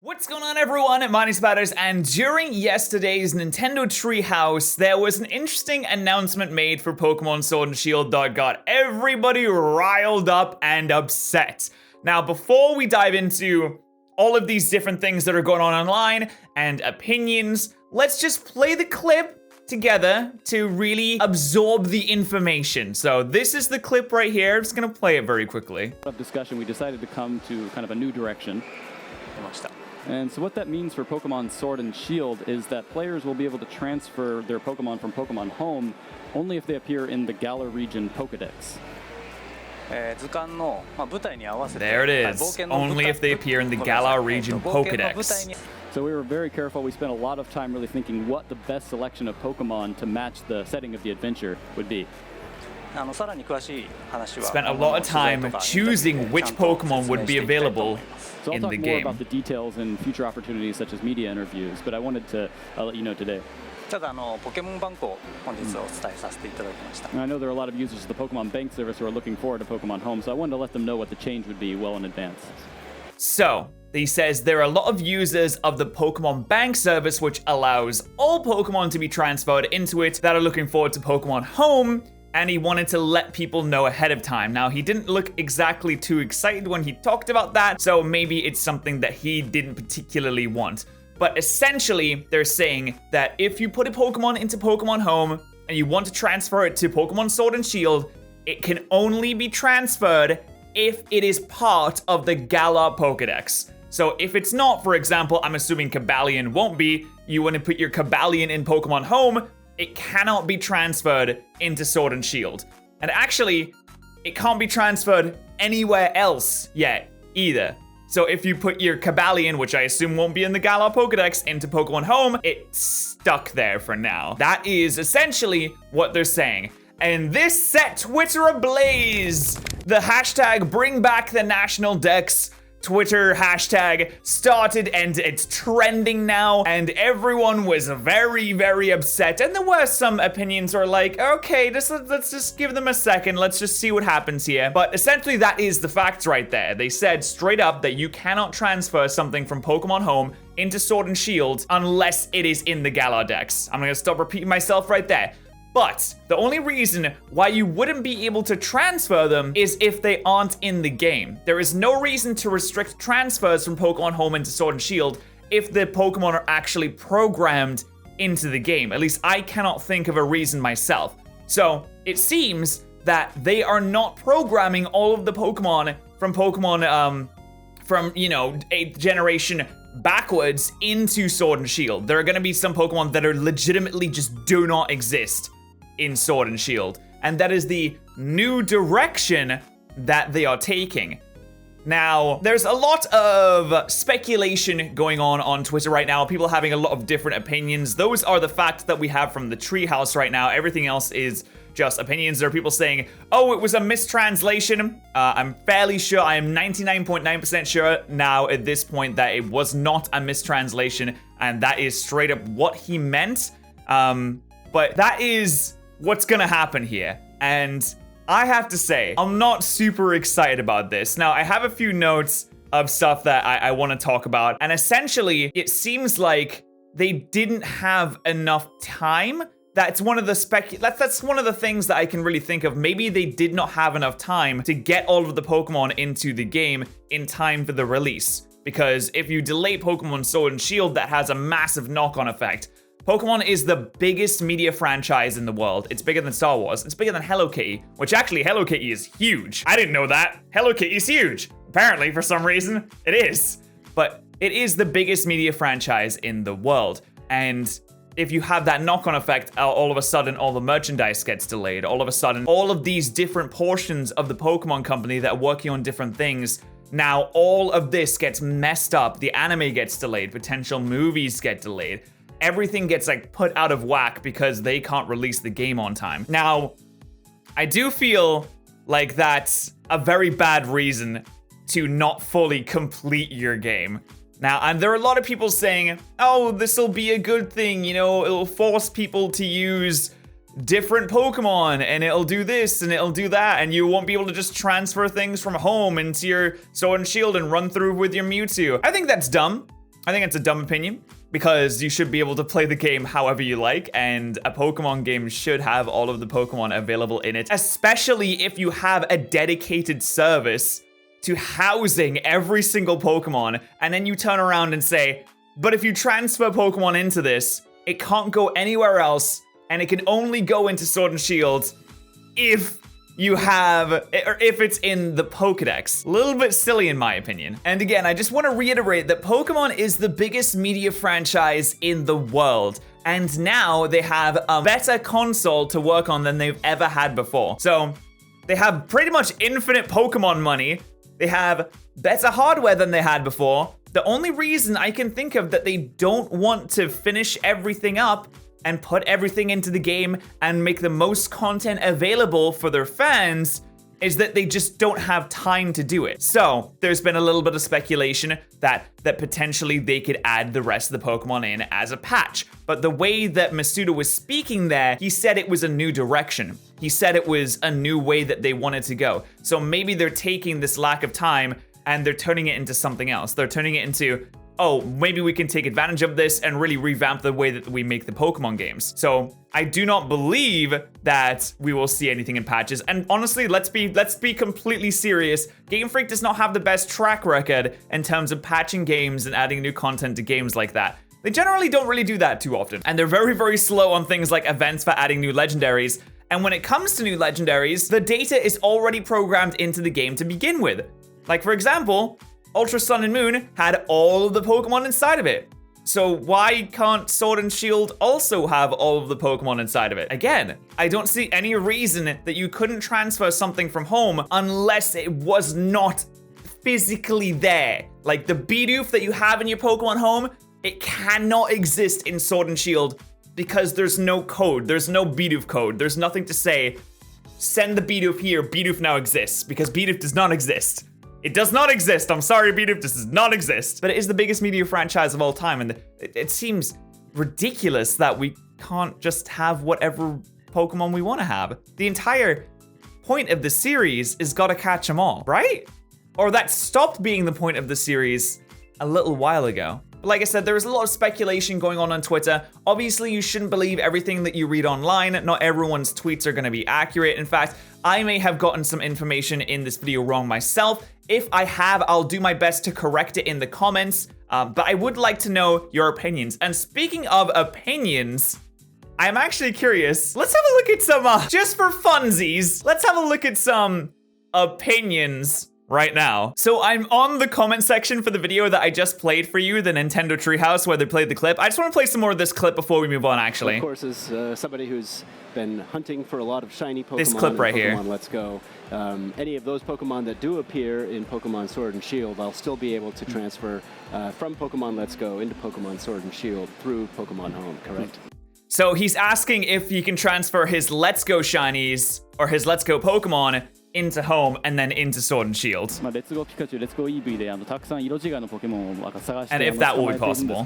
What's going on, everyone? My name's Patterrz, and during yesterday's Nintendo Treehouse, there was an interesting announcement made for Pokemon Sword and Shield that got everybody riled up and upset. Now, before we dive into all of these different things that are going on online and opinions, let's just play the clip together to really absorb the information. So this is the clip right here. I'm just gonna play it very quickly. Of discussion, we decided to come to kind of a new direction. And so what that means for Pokemon Sword and Shield is that players will be able to transfer their Pokemon from Pokemon Home only if they appear in the Galar region Pokedex. There it is. Only if they appear in the Galar region Pokedex. So we were very careful. We spent a lot of time really thinking what the best selection of Pokemon to match the setting of the adventure would be. Spent a lot of time choosing which Pokemon would be available so I'll in talk the more game. about the details and future opportunities such as media interviews, but I wanted to let you know today. And I know there are a lot of users of the Pokemon Bank service who are looking forward to Pokemon Home, so I wanted to let them know what the change would be well in advance. So, he says there are a lot of users of the Pokemon Bank service, which allows all Pokemon to be transferred into it that are looking forward to Pokemon Home, and he wanted to let people know ahead of time. Now, he didn't look exactly too excited when he talked about that, so maybe it's something that he didn't particularly want. But essentially, they're saying that if you put a Pokemon into Pokemon Home and you want to transfer it to Pokemon Sword and Shield, it can only be transferred if it is part of the Galar Pokedex. So if it's not, for example, I'm assuming Cobalion won't be, you want to put your Cobalion in Pokemon Home, it cannot be transferred into Sword and Shield. And actually, it can't be transferred anywhere else yet either. So if you put your Cobalion, which I assume won't be in the Galar Pokedex, into Pokemon Home, it's stuck there for now. That is essentially what they're saying. And this set Twitter ablaze. The hashtag bring back the national dex Twitter hashtag started and it's trending now, and everyone was very, very upset. And there were some opinions that were like, okay, let's just give them a second. Let's just see what happens here. But essentially that is the facts right there. They said straight up that you cannot transfer something from Pokemon Home into Sword and Shield unless it is in the Galar Dex. I'm gonna stop repeating myself right there. But the only reason why you wouldn't be able to transfer them is if they aren't in the game. There is no reason to restrict transfers from Pokemon Home into Sword and Shield if the Pokemon are actually programmed into the game. At least I cannot think of a reason myself. So it seems that they are not programming all of the Pokemon from from 8th generation backwards into Sword and Shield. There are gonna be some Pokemon that are legitimately just do not exist in Sword and Shield, and that is the new direction that they are taking. Now, there's a lot of speculation going on Twitter right now, people having a lot of different opinions. Those are the facts that we have from the Treehouse right now. Everything else is just opinions. There are people saying, oh, it was a mistranslation. I'm fairly sure, I am 99.9% sure now at this point that it was not a mistranslation, and that is straight up what he meant. But that is what's gonna happen here. And I have to say, I'm not super excited about this. Now, I have a few notes of stuff that I want to talk about, and essentially, it seems like they didn't have enough time. That's one of the that's one of the things that I can really think of. Maybe they did not have enough time to get all of the Pokemon into the game in time for the release. Because if you delay Pokemon Sword and Shield, that has a massive knock-on effect. Pokemon is the biggest media franchise in the world. It's bigger than Star Wars. It's bigger than Hello Kitty, which actually Hello Kitty is huge. I didn't know that. Hello Kitty is huge. Apparently, for some reason, it is. But it is the biggest media franchise in the world. And if you have that knock-on effect, all of a sudden, all the merchandise gets delayed. All of a sudden, all of these different portions of the Pokemon company that are working on different things, now all of this gets messed up. The anime gets delayed. Potential movies get delayed. Everything gets like put out of whack because they can't release the game on time. Now, I do feel like that's a very bad reason to not fully complete your game. Now, and there are a lot of people saying, oh, this will be a good thing, it'll force people to use different Pokemon, and it'll do this, and it'll do that, and you won't be able to just transfer things from home into your Sword and Shield and run through with your Mewtwo. I think that's dumb. I think it's a dumb opinion because you should be able to play the game however you like, and a Pokemon game should have all of the Pokemon available in it, especially if you have a dedicated service to housing every single Pokemon, and then you turn around and say, but if you transfer Pokemon into this, it can't go anywhere else, and it can only go into Sword and Shield if you have, or if it's in the Pokedex. A little bit silly in my opinion. And again, I just want to reiterate that Pokemon is the biggest media franchise in the world. And now they have a better console to work on than they've ever had before. So they have pretty much infinite Pokemon money. They have better hardware than they had before. The only reason I can think of that they don't want to finish everything up and put everything into the game and make the most content available for their fans is that they just don't have time to do it. So there's been a little bit of speculation that potentially they could add the rest of the Pokemon in as a patch. But the way that Masuda was speaking there, he said it was a new direction. He said it was a new way that they wanted to go. So maybe they're taking this lack of time and they're turning it into something else. They're turning it into, oh, maybe we can take advantage of this and really revamp the way that we make the Pokemon games. So I do not believe that we will see anything in patches. And honestly, let's be completely serious. Game Freak does not have the best track record in terms of patching games and adding new content to games like that. They generally don't really do that too often. And they're very, very slow on things like events for adding new legendaries. And when it comes to new legendaries, the data is already programmed into the game to begin with. Like for example, Ultra Sun and Moon had all of the Pokemon inside of it. So why can't Sword and Shield also have all of the Pokemon inside of it? Again, I don't see any reason that you couldn't transfer something from home unless it was not physically there. Like the Bidoof that you have in your Pokemon home, it cannot exist in Sword and Shield because there's no code. There's no Bidoof code. There's nothing to say, send the Bidoof here, Bidoof now exists, because Bidoof does not exist. It does not exist. I'm sorry, Bidoof, this does not exist. But it is the biggest media franchise of all time, and it seems ridiculous that we can't just have whatever Pokemon we want to have. The entire point of the series is gotta catch them all, right? Or that stopped being the point of the series a little while ago. But like I said, there is a lot of speculation going on Twitter. Obviously, you shouldn't believe everything that you read online. Not everyone's tweets are gonna be accurate. In fact, I may have gotten some information in this video wrong myself. If I have, I'll do my best to correct it in the comments, but I would like to know your opinions. And speaking of opinions, I'm actually curious. Let's have a look at some, just for funsies, let's have a look at some opinions right now. So I'm on the comment section for the video that I just played for you, the Nintendo Treehouse, where they played the clip. I just want to play some more of this clip before we move on, actually. Of course, as somebody who's been hunting for a lot of shiny Pokemon, this clip right here. Let's Go. Any of those Pokemon that do appear in Pokemon Sword and Shield, I'll still be able to transfer from Pokemon Let's Go into Pokemon Sword and Shield through Pokemon Home, correct? So he's asking if he can transfer his Let's Go shinies or his Let's Go Pokemon into Home and then into Sword and Shield. And if that will be possible.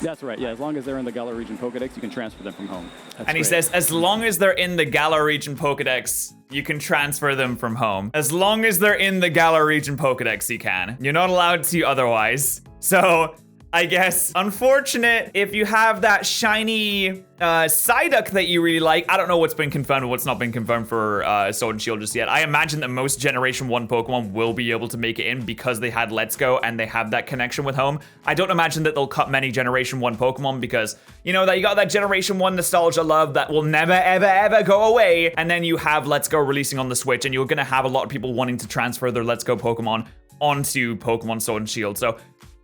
That's right, yeah, as long as they're in the Galar Region Pokedex, you can transfer them from Home. And he says, as long as they're in the Galar Region Pokedex, you can transfer them from Home. As long as they're in the Galar Region Pokedex, you can. You're not allowed to otherwise. So I guess unfortunate if you have that shiny Psyduck that you really like. I don't know what's been confirmed or what's not been confirmed for Sword and Shield just yet. I imagine that most Generation 1 Pokemon will be able to make it in because they had Let's Go and they have that connection with Home. I don't imagine that they'll cut many Generation 1 Pokemon because, you know, that you got that Generation 1 nostalgia love that will never, ever, ever go away. And then you have Let's Go releasing on the Switch and you're gonna have a lot of people wanting to transfer their Let's Go Pokemon onto Pokemon Sword and Shield. So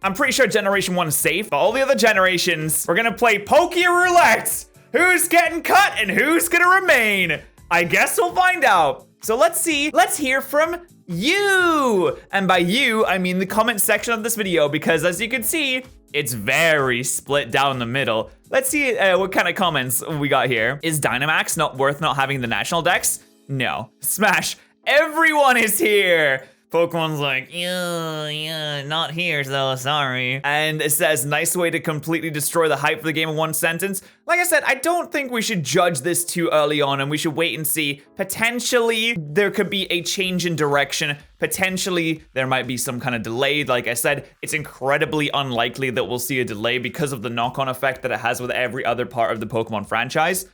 I'm pretty sure Generation 1 is safe, but all the other generations, we're gonna play Poké Roulette. Who's getting cut and who's gonna remain? I guess we'll find out. So let's see, let's hear from you. And by you, I mean the comment section of this video, because as you can see, it's very split down the middle. Let's see what kind of comments we got here. Is Dynamax not worth not having the national dex? No. Smash, everyone is here. Pokemon's like, yeah, not here, so sorry. And it says, nice way to completely destroy the hype for the game in one sentence. Like I said, I don't think we should judge this too early on, and we should wait and see. Potentially, there could be a change in direction. Potentially, there might be some kind of delay. Like I said, it's incredibly unlikely that we'll see a delay because of the knock-on effect that it has with every other part of the Pokemon franchise.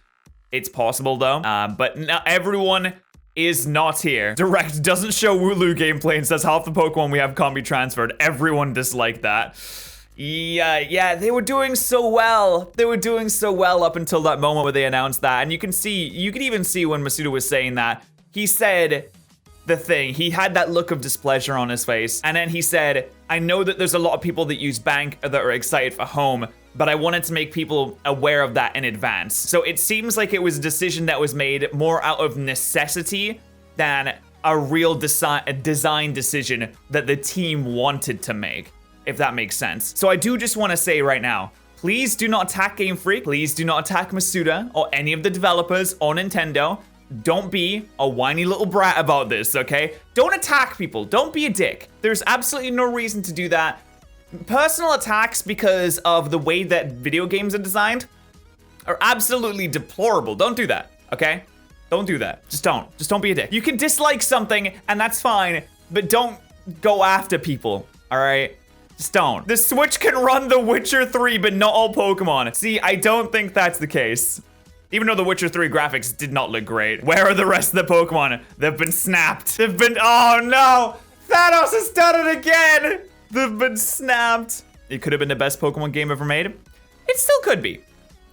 It's possible, though. But not everyone is not here. Direct doesn't show Wooloo gameplay and says half the Pokemon we have can't be transferred. Everyone disliked that. Yeah, they were doing so well. They were doing so well up until that moment where they announced that. And you can even see when Masuda was saying that, he said the thing. He had that look of displeasure on his face. And then he said, I know that there's a lot of people that use Bank that are excited for home, but I wanted to make people aware of that in advance. So it seems like it was a decision that was made more out of necessity than a real design decision that the team wanted to make, if that makes sense. So I do just want to say right now, please do not attack Game Freak. Please do not attack Masuda or any of the developers or Nintendo. Don't be a whiny little brat about this, okay? Don't attack people. Don't be a dick. There's absolutely no reason to do that. Personal attacks because of the way that video games are designed are absolutely deplorable. Don't do that, okay? Don't do that. Just don't be a dick. You can dislike something and that's fine, but don't go after people, all right? Just don't. The Switch can run The Witcher 3, but not all Pokemon. See, I don't think that's the case. Even though The Witcher 3 graphics did not look great. Where are the rest of the Pokemon? They've been snapped. Oh no! Thanos has done it again! They've been snapped. It could have been the best Pokemon game ever made. It still could be.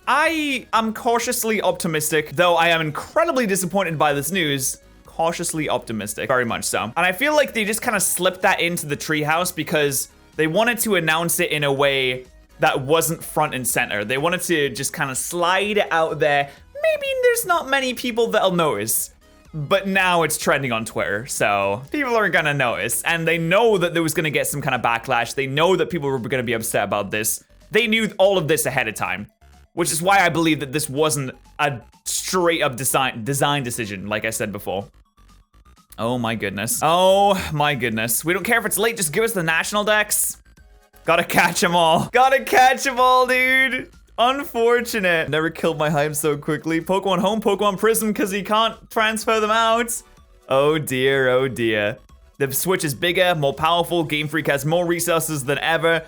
I am cautiously optimistic, though I am incredibly disappointed by this news. Cautiously optimistic, very much so. And I feel like they just kind of slipped that into the treehouse because they wanted to announce it in a way that wasn't front and center. They wanted to just kind of slide it out there. Maybe there's not many people that'll notice. But now it's trending on Twitter, so people are gonna notice. And they know that there was gonna get some kind of backlash. They know that people were gonna be upset about this. They knew all of this ahead of time, which is why I believe that this wasn't a straight up design decision, like I said before. Oh my goodness. Oh my goodness. We don't care if it's late, just give us the national decks. Gotta catch them all. Gotta catch them all, dude. Unfortunate. Never killed my hype so quickly. Pokemon Home, Pokemon Prism, because he can't transfer them out. Oh dear, oh dear. The Switch is bigger, more powerful. Game Freak has more resources than ever.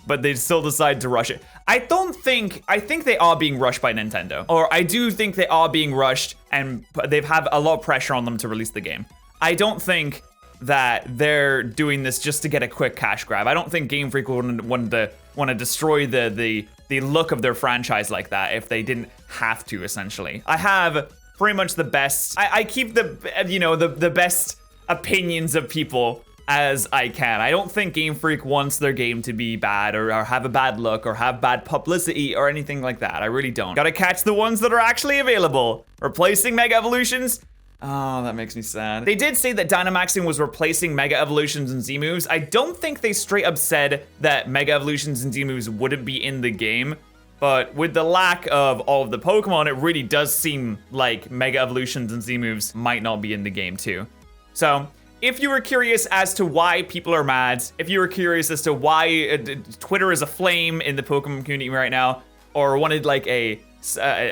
But they still decide to rush it. I think they are being rushed by Nintendo. Or I do think they are being rushed and they've had a lot of pressure on them to release the game. I don't think that they're doing this just to get a quick cash grab. I don't think Game Freak would want to destroy the look of their franchise like that if they didn't have to, essentially. I have pretty much the best, I keep the best opinions of people as I can. I don't think Game Freak wants their game to be bad or have a bad look or have bad publicity or anything like that. I really don't. Gotta catch the ones that are actually available. Replacing Mega Evolutions. Oh, that makes me sad. They did say that Dynamaxing was replacing Mega Evolutions and Z-Moves. I don't think they straight up said that Mega Evolutions and Z-Moves wouldn't be in the game. But with the lack of all of the Pokemon, it really does seem like Mega Evolutions and Z-Moves might not be in the game too. So, if you were curious as to why people are mad, if you were curious as to why Twitter is aflame in the Pokemon community right now, or wanted like a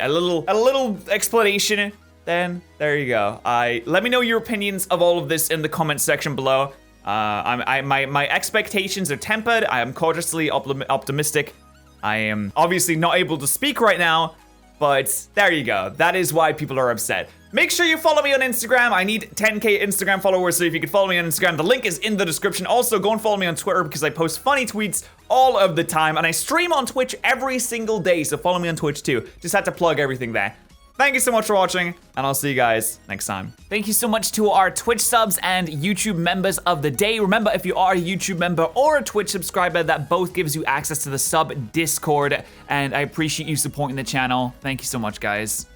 little explanation, then there you go. Let me know your opinions of all of this in the comment section below. My expectations are tempered. I am cautiously optimistic. I am obviously not able to speak right now, but there you go. That is why people are upset. Make sure you follow me on Instagram. I need 10K Instagram followers, so if you could follow me on Instagram, the link is in the description. Also, go and follow me on Twitter because I post funny tweets all of the time, and I stream on Twitch every single day, so follow me on Twitch too. Just had to plug everything there. Thank you so much for watching, and I'll see you guys next time. Thank you so much to our Twitch subs and YouTube members of the day. Remember, if you are a YouTube member or a Twitch subscriber, that both gives you access to the sub Discord, and I appreciate you supporting the channel. Thank you so much, guys.